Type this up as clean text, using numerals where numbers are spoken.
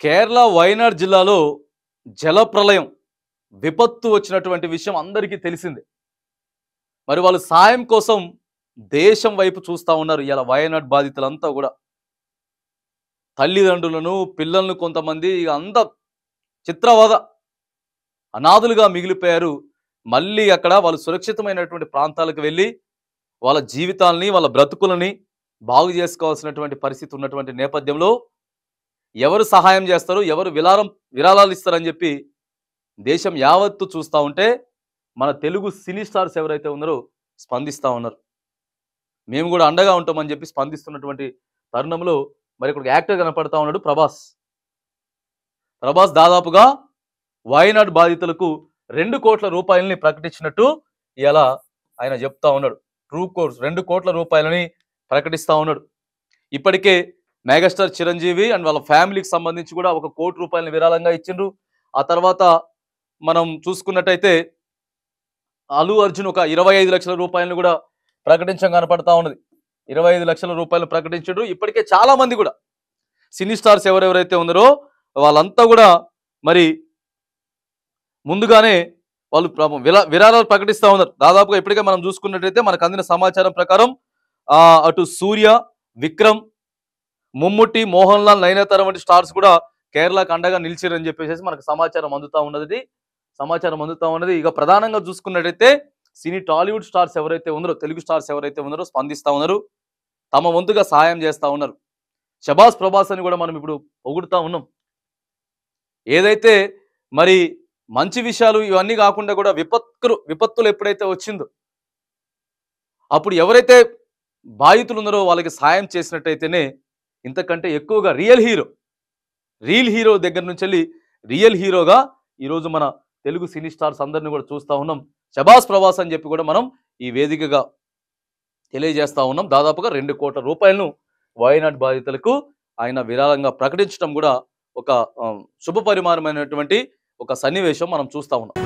కేరళ వైనాడ్ జిల్లాలో జలప్రళయం విపత్తు వచ్చినటువంటి విషయం అందరికీ తెలిసిందే. మరి వాళ్ళు సాయం కోసం దేశం వైపు చూస్తా ఉన్నారు. ఇలా వయనాడ్ బాధితులంతా కూడా తల్లిదండ్రులను, పిల్లలను కొంతమంది ఇక అంతా చిత్రవద అనాథులుగా మిగిలిపోయారు. మళ్ళీ అక్కడ వాళ్ళు సురక్షితమైనటువంటి ప్రాంతాలకు వెళ్ళి వాళ్ళ జీవితాల్ని, వాళ్ళ బ్రతుకులని బాగు చేసుకోవాల్సినటువంటి పరిస్థితి ఉన్నటువంటి నేపథ్యంలో ఎవరు సహాయం చేస్తారు, ఎవరు విరాళాలు ఇస్తారని చెప్పి దేశం యావత్తు చూస్తా ఉంటే మన తెలుగు సినీ స్టార్స్ ఎవరైతే ఉన్నారో స్పందిస్తా ఉన్నారు. మేము కూడా అండగా ఉంటామని చెప్పి స్పందిస్తున్నటువంటి తరుణంలో మరి ఇక్కడ యాక్టర్ కనపడతా ఉన్నాడు ప్రభాస్. ప్రభాస్ దాదాపుగా వయనాడ్ బాధితులకు 2 కోట్ల రూపాయలని ప్రకటించినట్టు ఇలా ఆయన చెప్తా ఉన్నాడు. 2 కోట్ల రూపాయలని ప్రకటిస్తా ఉన్నాడు. ఇప్పటికే మెగాస్టార్ చిరంజీవి అండ్ వాళ్ళ ఫ్యామిలీకి సంబంధించి కూడా 1 కోటి రూపాయలని విరాళంగా ఇచ్చిండ్రు. ఆ తర్వాత మనం చూసుకున్నట్టయితే అల్లు అర్జున్ ఒక 25 లక్షల రూపాయలను కూడా ప్రకటించడం కనపడతా ఉన్నది. 25 లక్షల రూపాయలు ప్రకటించారు. ఇప్పటికే చాలా మంది కూడా సినీ స్టార్స్ ఎవరెవరైతే ఉన్నారో వాళ్ళంతా కూడా మరి ముందుగానే వాళ్ళు విరాళాలు ప్రకటిస్తూ ఉన్నారు. దాదాపుగా ఇప్పటికే మనం చూసుకున్నట్టయితే మనకు అందిన సమాచారం ప్రకారం అటు సూర్య, విక్రమ్, ముమ్ముట్టి, మోహన్ లాల్, నయనతార వంటి స్టార్స్ కూడా కేరళకు అండగా నిలిచారని చెప్పేసి మనకు సమాచారం అందుతా ఉన్నది. ఇక ప్రధానంగా చూసుకున్నట్టయితే సినీ టాలీవుడ్ స్టార్స్ ఎవరైతే ఉన్నారో, తెలుగు స్టార్స్ ఎవరైతే ఉన్నారో స్పందిస్తా ఉన్నారు. తమ వంతుగా సహాయం చేస్తా ఉన్నారు. శబాస్ ప్రభాస్ అని కూడా మనం ఇప్పుడు పొగుడుతా ఉన్నాం. ఏదైతే మరి మంచి విషయాలు ఇవన్నీ కాకుండా కూడా విపత్తులు ఎప్పుడైతే వచ్చిందో అప్పుడు ఎవరైతే బాధితులు ఉన్నారో వాళ్ళకి సాయం చేసినట్టయితేనే ఇంతకంటే ఎక్కువగా రియల్ హీరో దగ్గర నుంచి వెళ్ళి రియల్ హీరోగా ఈరోజు మన తెలుగు సినీ స్టార్స్ అందరినీ కూడా చూస్తూ ఉన్నాం. శబాస్ ప్రభాస్ అని చెప్పి కూడా మనం ఈ వేదికగా తెలియజేస్తా ఉన్నాం. దాదాపుగా 2 కోట్ల రూపాయలను వయనాడ్ బాధితులకు ఆయన విరాళంగా ప్రకటించడం కూడా ఒక శుభ పరిమాణమైనటువంటి ఒక సన్నివేశం మనం చూస్తా ఉన్నాం.